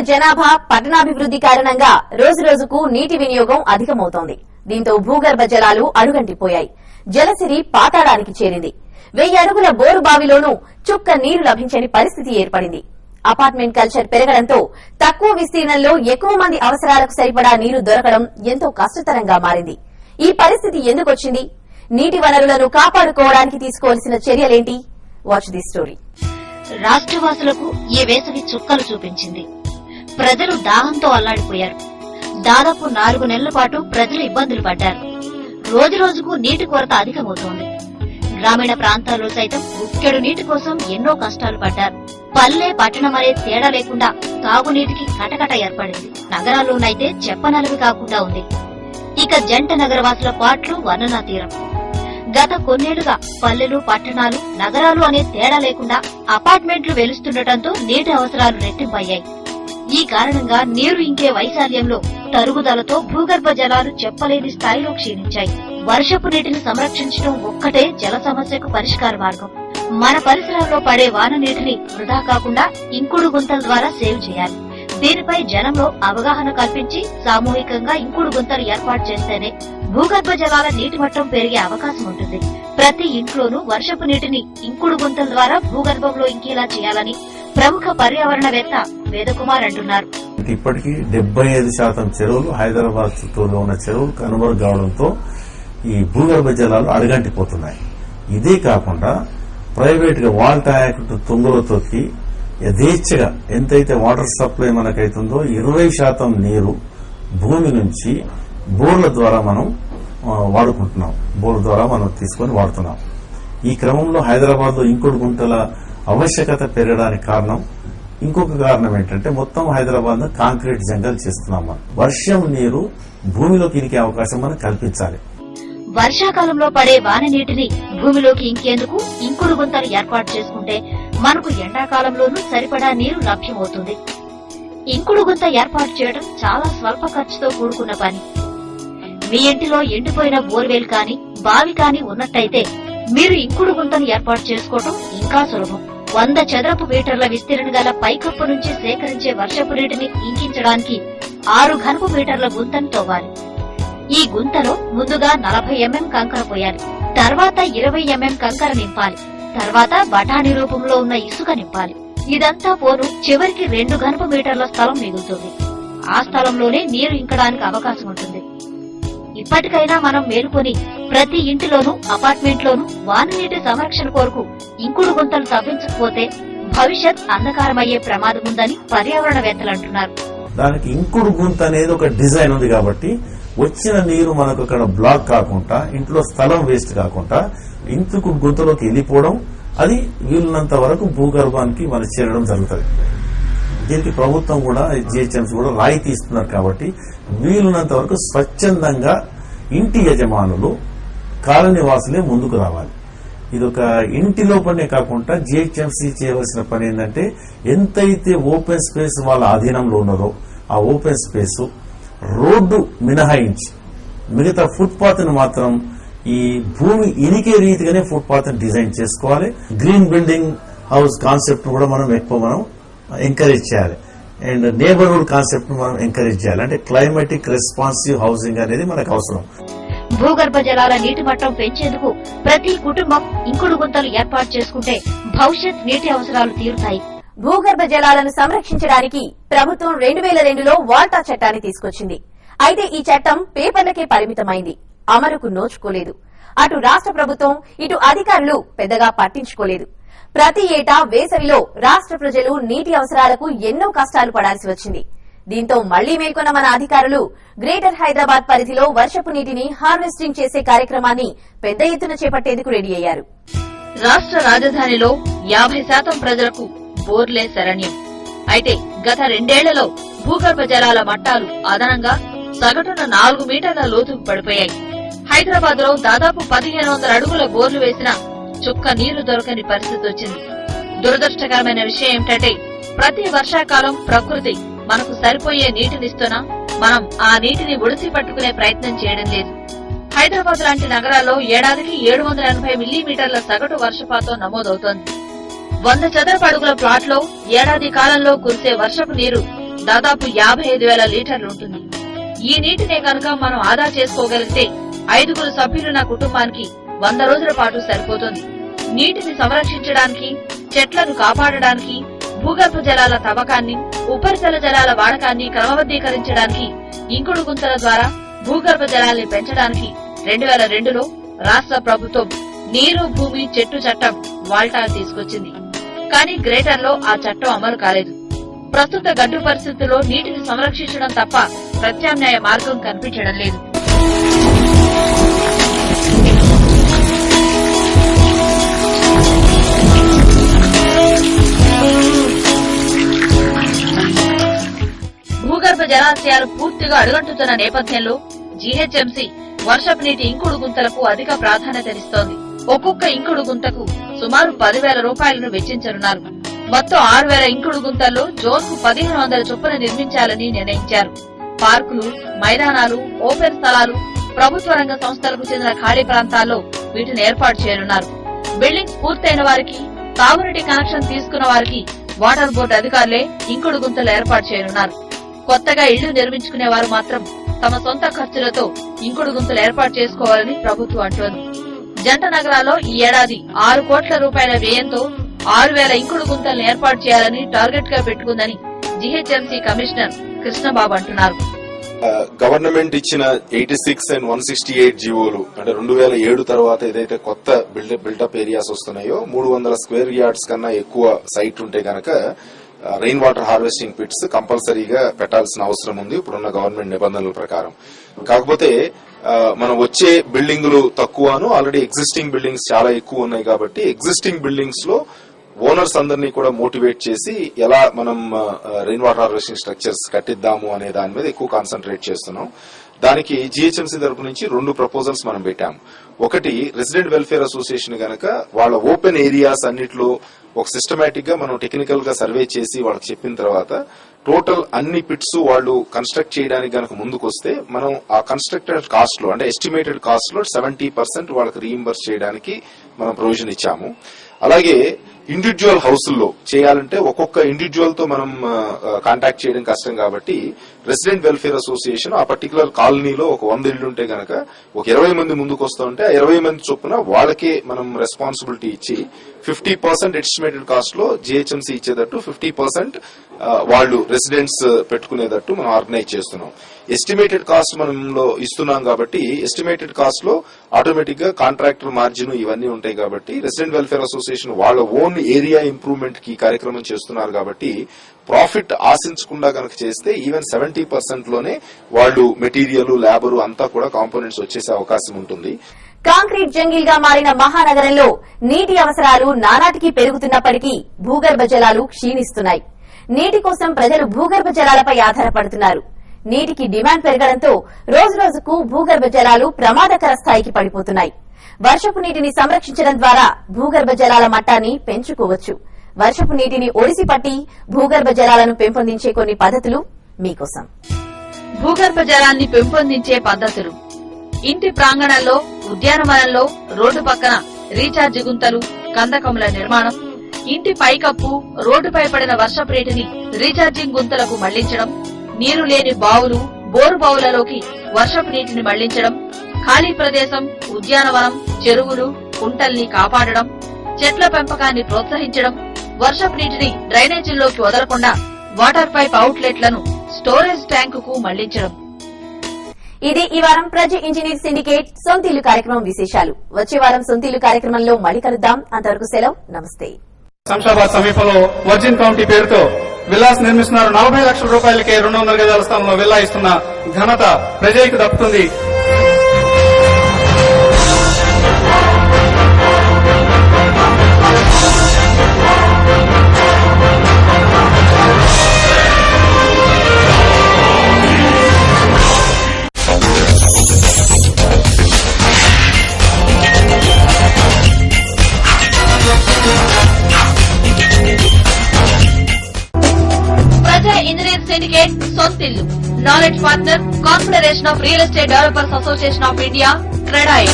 జనాభా పట్టణాభివృద్ధి కారణంగా రోజురోజుకు నీటి వినియోగం అధికమవుతోంది. దీంతో భూగర్భ జలాలు అడుగంటిపోయాయి. జలసిరి పాతాళానికి చేరింది. 1000 అడుగుల బోరు బావిలోనూ చుక్క నీరు లభించని పరిస్థితి ఏర్పడింది. అపార్ట్మెంట్ కల్చర్ పెరగడంతో తక్కువ విస్తీర్ణంలో ఎక్కువ మంది అవసరాలకు సరిపడా నీరు దొరకడం ఎంతో కష్టతరంగా మారింది. ఈ పరిస్థితి ఎందుకొచ్చింది? నీటి వనరులను కాపాడుకోవడానికి తీసుకోవాల్సిన చర్యలేంటి? Watch the story. రాష్ట్రవాసులకు ఈ వేసవి చుక్కలు చూపించింది. ప్రజలు దాహంతో అల్లాడిపోయారు. దాదాపు 4 నెలల పాటు ప్రజలు ఇబ్బందులు పడ్డారు. రోజురోజుకు నీటి కొరత అధికమవుతోంది. గ్రామీణ ప్రాంతాల్లో సైతం గుక్కెడు నీటి కోసం ఎన్నో కష్టాలు పడ్డారు. పల్లె పట్టణం అనే తేడా లేకుండా తాగునీటికి కటకట ఏర్పడింది. నగరాల్లోనైతే చెప్పనలవి కాకుండా ఉంది. ఇక జంట నగరవాసుల పాట్లు వర్ణనా తీరం. గత కొన్నేళ్లుగా పల్లెలు పట్టణాలు నగరాలు అనే తేడా లేకుండా అపార్ట్మెంట్లు వెలుస్తుండటంతో నీటి అవసరాలు రెట్టింపయ్యాయి. ఈ కారణంగా నీరు ఇంకే వైశాల్యంలో తరుగుదలతో భూగర్భ జలాలు చెప్పలేని స్థాయిలో క్షీణించాయి. వర్షపు నీటిని సంరక్షించడం ఒక్కటే జల సమస్యకు పరిష్కార మార్గం. మన పరిసరాల్లో పడే వాన నీటిని వృధా కాకుండా ఇంకుడు గుంతల ద్వారా సేవ్ చేయాలి. దీనిపై జనంలో అవగాహన కల్పించి సామూహికంగా ఇంకుడు గుంతలు ఏర్పాటు చేస్తేనే భూగర్భ జలాల నీటి మట్టం పెరిగే అవకాశం ఉంటుంది. ప్రతి ఇంట్లోనూ వర్షపు నీటిని ఇంకుడు గుంతల ద్వారా భూగర్భంలో ఇంకేలా చేయాలని ప్రముఖ పర్యావరణవేత్త వేదకుమార్ అంటున్నారు. ఇప్పటికీ 75% చెరువులు హైదరాబాద్ చుట్టూలో ఉన్న చెరువులు కనుమరుగు కావడంతో ఈ భూగర్భ జలాలు అడుగంటిపోతున్నాయి. ఇదే కాకుండా ప్రైవేట్ గా వాల్టా యాక్ట్ తుంగలో తొక్కి యథేచ్ఛగా ఎంతైతే వాటర్ సప్లై మనకైతుందో 20% నీరు భూమి నుంచి బోర్ల ద్వారా మనం వాడుకుంటున్నాం. బోర్ల ద్వారా మనం తీసుకొని వాడుతున్నాం. ఈ క్రమంలో హైదరాబాద్ లో ఇంకుడు గుంటల ఆవశ్యకత పెరగడానికి కారణం ఇంకొక కారణం ఏంటంటే మొత్తం హైదరాబాద్ లో కాంక్రీట్ జంగల్ చేస్తున్నాం. మనం వర్షం నీరు భూమిలోకి ఇనికే అవకాశం మనం కల్పించాలి. వర్షాకాలంలో పడే వాన నీటిని భూమిలోకి ఇంకేందుకు ఇంకుడు గుంతలు ఏర్పాటు చేసుకుంటే మనకు ఎండాకాలంలోనూ సరిపడా నీరు లభ్యమవుతుంది. ఇంకుడు గుంత ఏర్పాటు చేయడం చాలా స్వల్ప ఖర్చుతో కూడుకున్న పని. మీ ఇంటిలో ఎండిపోయిన బోర్వెల్ కాని బావి కాని ఉన్నట్టయితే మీరు ఇంకుడు గుంతను ఏర్పాటు చేసుకోవడం ఇంకా సులభం. 100 చదరపు మీటర్ల విస్తీర్ణ గల పైకప్పు నుంచి సేకరించే వర్షపు నీటిని ఇంకించడానికి 6 ఘనపు మీటర్ల గుంతను తవ్వాలి. ఈ గుంతలో ముందుగా 40 mm కంకర పోయాలి. తర్వాత 20 mm కంకర నింపాలి. తర్వాత బఠానీ రూపంలో ఉన్న ఇసుక నింపాలి. ఇదంతా పోను చివరికి 2 ఘనపు మీటర్ల స్థలం మిగులుతుంది. ఆ స్థలంలోనే నీరు ఇంకడానికి అవకాశం ఉంటుంది. ఇప్పటికైనా మనం మేలుకొని ప్రతి ఇంటిలోనూ అపార్ట్మెంట్లోనూ వాన నీటి సంరక్షణ కొరకు ఇంకుడు గుంతలు తవ్వించకపోతే భవిష్యత్ అంధకారమయ్యే ప్రమాదం ఉందని పర్యావరణవేత్తలు అంటున్నారు. దానికి ఇంకుడు గుంత అనేది ఒక డిజైన్ ఉంది కాబట్టి వచ్చిన నీరు మనకు అక్కడ బ్లాక్ కాకుండా ఇంట్లో స్థలం వేస్ట్ కాకుండా ఇంకుడు గుంతలోకి వెళ్ళిపోవడం, అది వీలున్నంత వరకు భూగర్భానికి మన చేరడం జరుగుతుంది. దీనికి ప్రభుత్వం కూడా జిహెచ్ఎంసీ కూడా రాయితీ ఇస్తున్నారు కాబట్టి వీలున్నంత వరకు స్వచ్ఛందంగా ఇంటి యజమానులు కాలనీ వాసులే ముందుకు రావాలి. ఇది ఒక ఇంటి లోపలనే కాకుండా జిహెచ్ఎంసీ చేయవలసిన పని ఏంటంటే ఎంతైతే ఓపెన్ స్పేస్ వాళ్ళ ఆధీనంలో ఉన్నదో ఆ ఓపెన్ స్పేస్ రోడ్డు మినహాయించి మిగతా ఫుట్పాత్ ను మాత్రం ఈ భూమి ఇనికే రీతిగానే ఫుట్పాత్ డిజైన్ చేసుకోవాలి. గ్రీన్ బిల్డింగ్ హౌస్ కాన్సెప్ట్ కూడా మనం ఎక్కువ ఎంకరేజ్ చేయాలి. అండ్ నేబర్హుడ్ కాన్సెప్ట్ మనం ఎంకరేజ్ చేయాలి. అంటే క్లైమాటిక్ రెస్పాన్సివ్ హౌసింగ్ అనేది మనకు అవసరం. భూగర్భ జలాల నీటి మట్టం పెంచేందుకు ప్రతి కుటుంబం ఇంకుడు గుంతలు ఏర్పాటు చేసుకుంటే భవిష్యత్ నీటి అవసరాలు తీరుతాయి. భూగర్భ జలాలను సంరక్షించడానికి ప్రభుత్వం 2002లో వాల్టా చట్టాన్ని తీసుకొచ్చింది. అయితే ఈ చట్టం పేపర్లకే పరిమితమైంది, అమలుకు నోచుకోలేదు. అటు రాష్ట్ర ప్రభుత్వం ఇటు అధికారులు పెద్దగా పట్టించుకోలేదు. ప్రతి ఏటా వేసవిలో రాష్ట్ర ప్రజలు నీటి అవసరాలకు ఎన్నో కష్టాలు పడాల్సి వచ్చింది. దీంతో మళ్లీ మేల్కొన్న మన అధికారులు గ్రేటర్ హైదరాబాద్ పరిధిలో వర్షపు నీటిని హార్వెస్టింగ్ చేసే కార్యక్రమాన్ని పెద్ద ఎత్తున చేపట్టేందుకు రెడీ అయ్యారు. రాష్ట్ర రాజధానిలో 50% ప్రజలకు బోర్లే శరణ్యం. అయితే గత 2 ఏళ్లలో భూగర్భ జలాల మట్టాలు అదనంగా సగటున 4 మీటర్ల లోతుకు పడిపోయాయి. హైదరాబాద్ లో దాదాపు 1500 అడుగుల బోర్లు వేసినా చుక్క నీరు దొరకని పరిస్థితి వచ్చింది. దురదృష్టకరమైన విషయం ఏమిటంటే ప్రతి వర్షాకాలం ప్రకృతి మనకు సరిపోయే నీటినిస్తున్నా మనం ఆ నీటిని ఒడిసి పట్టుకునే ప్రయత్నం చేయడం లేదు. హైదరాబాద్ లాంటి నగరాల్లో ఏడాదికి 780 మిల్లీమీటర్ల సగటు వర్షపాతం నమోదవుతోంది. 100 చదరపు అడుగుల ప్లాట్ లో ఏడాది కాలంలో కురిసే వర్షపు నీరు దాదాపు 55,000 లీటర్లు ఉంటుంది. ఈ నీటినే కనుక మనం ఆదా చేసుకోగలిగితే 5 సభ్యులున్న కుటుంబానికి 100 రోజుల పాటు సరిపోతుంది. నీటిని సంరక్షించడానికి, చెట్లను కాపాడడానికి, భూగర్భ జలాల తవ్వకాన్ని, ఉపరితల జలాల వాడకాన్ని క్రమబద్దీకరించడానికి, ఇంకుడు గుంతల ద్వారా భూగర్భ జలాల్ని పెంచడానికి 2002లో రాష్ట్ర ప్రభుత్వం నీరు భూమి చెట్టు చట్టం వాల్టా తీసుకొచ్చింది. కానీ గ్రేటర్ లో ఆ చట్టం అమలు కాలేదు. ప్రస్తుత గడ్డు పరిస్థితుల్లో నీటిని సంరక్షించడం తప్ప ప్రత్యామ్నాయ మార్గం కనిపించడం లేదు. భూగర్భ జలాశయాలు పూర్తిగా అడుగంటుతున్న నేపథ్యంలో జీహెచ్ఎంసీ వర్షపు నీటి ఇంకుడు గుంతలకు అధిక ప్రాధాన్యతనిస్తోంది. ఒక్కొక్క ఇంకుడు గుంతకు సుమారు 10,000 రూపాయలను వెచ్చించనున్నారు. మొత్తం 6,000 ఇంకుడు గుంతల్లో జోన్కు 1,500 చొప్పున నిర్మించాలని నిర్ణయించారు. పార్కులు, మైదానాలు, ఓపెన్ స్థలాలు, ప్రభుత్వ రంగ సంస్థలకు చెందిన ఖాళీ ప్రాంతాల్లో వీటిని ఏర్పాటు చేయనున్నారు. బిల్డింగ్స్ పూర్తయిన వారికి, తాగునీటి కనెక్షన్ తీసుకున్న వారికి వాటర్ బోర్డు అధికారులే ఇంకుడు గుంతలు ఏర్పాటు చేయనున్నారు. కొత్తగా ఇళ్లు నిర్మించుకునే వారు మాత్రం తమ సొంత ఖర్చులతో ఇంకుడు గుంతలు ఏర్పాటు చేసుకోవాలని ప్రభుత్వం అంటోంది. జంట నగరాల్లో ఈ ఏడాది 6 కోట్ల రూపాయల వ్యయంతో 6,000 ఇంకుడు గుంతలను ఏర్పాటు చేయాలని టార్గెట్ గా పెట్టుకుందని జీహెచ్ఎంసీ కమిషనర్ కృష్ణబాబు అంటున్నారు. గవర్నమెంట్ ఇచ్చిన 86 and 168 జీవోలు అంటే 2007 తర్వాత ఏదైతే కొత్త బిల్డప్ ఏరియాస్ వస్తున్నాయో 300 స్క్వేర్ యార్డ్స్ కన్నా ఎక్కువ సైట్ ఉంటే గనక రెయిన్ వాటర్ హార్వెస్టింగ్ పిట్స్ కంపల్సరీగా పెట్టాల్సిన అవసరం ఉంది ఇప్పుడున్న గవర్నమెంట్ నిబంధనల ప్రకారం. కాకపోతే మనం వచ్చే బిల్డింగులు తక్కువను ఆల్రెడీ ఎగ్జిస్టింగ్ బిల్డింగ్స్ చాలా ఎక్కువ ఉన్నాయి కాబట్టి ఎగ్జిస్టింగ్ బిల్డింగ్స్ లో ఓనర్స్ అందరినీ కూడా మోటివేట్ చేసి ఎలా మనం రెయిన్ వాటర్ హార్వెస్టింగ్ స్ట్రక్చర్స్ కట్టిద్దాము అనే దాని మీద ఎక్కువ కాన్సన్ట్రేట్ చేస్తున్నాం. దానికి జీహెచ్ఎంసీ తరపు నుంచి 2 ప్రపోజల్స్ మనం పెట్టాం. ఒకటి, రెసిడెంట్ వెల్ఫేర్ అసోసియేషన్ గనక వాళ్ళ ఓపెన్ ఏరియాస్ అన్నిట్లో ఒక సిస్టమేటిక్ గా మనం టెక్నికల్ గా సర్వే చేసి వాళ్ళకి చెప్పిన తర్వాత టోటల్ అన్ని పిట్స్ వాళ్ళు కన్స్ట్రక్ట్ చేయడానికి గనక ముందుకొస్తే మనం ఆ కన్స్ట్రక్టెడ్ కాస్ట్ లో అంటే ఎస్టిమేటెడ్ కాస్ట్ లో 70% వాళ్ళకి రీఇంబర్స్ చేయడానికి మనం ప్రొవిజన్ ఇచ్చాము. అలాగే ఇండివిజువల్ హౌస్ల్లో చేయాలంటే ఒక్కొక్క ఇండివిజువల్ తో మనం కాంటాక్ట్ చేయడం కష్టం కాబట్టి రెసిడెంట్ వెల్ఫేర్ అసోసియేషన్ ఆ పర్టికులర్ కాలనీలో ఒక 100 ఇళ్లు ఉంటే గనక ఒక 20 మంది ముందుకు వస్తూ ఉంటే ఆ 20 మంది చొప్పున వాళ్ళకే మనం రెస్పాన్సిబిలిటీ ఇచ్చి 50% ఎస్టిమేటెడ్ కాస్ట్ లో జీహెచ్ఎంసీ ఇచ్చేటట్టు 50% వాళ్ళు రెసిడెంట్స్ పెట్టుకునేటట్టు మనం ఆర్గనైజ్ చేస్తున్నాం. ఎస్టిమేటెడ్ కాస్ట్ మనంలో ఇస్తున్నాం కాబట్టి ఎస్టిమేటెడ్ కాస్ట్ లో ఆటోమేటిక్ గా కాంట్రాక్టర్ మార్జిన్ ఇవన్నీ ఉంటాయి కాబట్టి రెసిడెంట్ వెల్ఫేర్ అసోసియేషన్ వాళ్ళ ఓన్ ఏరియా ఇంప్రూవ్మెంట్ కి కార్యక్రమం చేస్తున్నారు కాబట్టి ప్రాఫిట్ ఆశించకుండా కనుక చేస్తే ఈవెన్ 70% లోనే వాళ్ళు మెటీరియల్, లేబర్ అంతా కూడా కాంపోనెంట్స్ వచ్చేసే అవకాశం ఉంటుంది. కాంక్రీట్ జంగిల్ గా మారిన మహానగరంలో నీటి అవసరాలు నానాటికి పెరుగుతున్నప్పటికీ భూగర్భ జలాలు క్షీణిస్తున్నాయి. నీటి కోసం ప్రజలు భూగర్భ జలాలపై ఆధారపడుతున్నారు. నీటికి డిమాండ్ పెరగడంతో రోజురోజుకు భూగర్భ జలాలు ప్రమాదకర స్థాయికి పడిపోతున్నాయి. వర్షపు నీటిని సంరక్షించడం ద్వారా భూగర్భ జలాల మట్టాన్ని పెంచుకోవచ్చు. వర్షపు నీటిని ఒడిసిపట్టి భూగర్భ జలాలను పెంపొందించే కొన్ని పద్ధతులు మీకోసం. భూగర్భ జలాన్ని పెంపొందించే పద్ధతులు: ఇంటి ప్రాంగణంలో, ఉద్యానవనంలో, రోడ్డు పక్కన రీఛార్జ్ గుంతలు, కందకముల నిర్మాణం, ఇంటి పైకప్పు, రోడ్డుపై పడిన వర్షపు నీటిని రీఛార్జింగ్ గుంతలకు మళ్లించడం, నీరు లేని బావులు, బోరు బావులలోకి వర్షపు నీటిని మళ్లించడం, ఖాళీ ప్రదేశం, ఉద్యానవనం, చెరువులు, కుంటల్ని కాపాడడం, చెట్ల పెంపకాన్ని ప్రోత్సహించడం, వర్షపు నీటిని డ్రైనేజీల్లోకి వదలకుండా వాటర్ పైప్ అవుట్లెట్లను స్టోరేజ్ ట్యాంకుకు మళ్లించడం. ఇది ఈ వారం ప్రజ ఇంజనీర్ సిండికేట్ సొంతిల్లు కార్యక్రమం విశేషాలు. వచ్చే వారం సొంతిల్లు కార్యక్రమంలో మళ్ళీ కలుద్దాం. అంతవరకు సెలవు. నమస్తే. శంషాబాద్ సమీపంలో వర్జిన్ కౌంటీ పేరుతో విల్లాస్ నిర్మిస్తున్నారు. 40 లక్షల రూపాయలకే 200 గజాల స్థలంలో విల్లా ఇస్తున్న ఘనత ప్రజలకు దక్కుతుంది. ఇంజనీర్ సిండికేట్ సొంతిల్లు. Knowledge partner confederation of real estate developers association of India, CREDAI.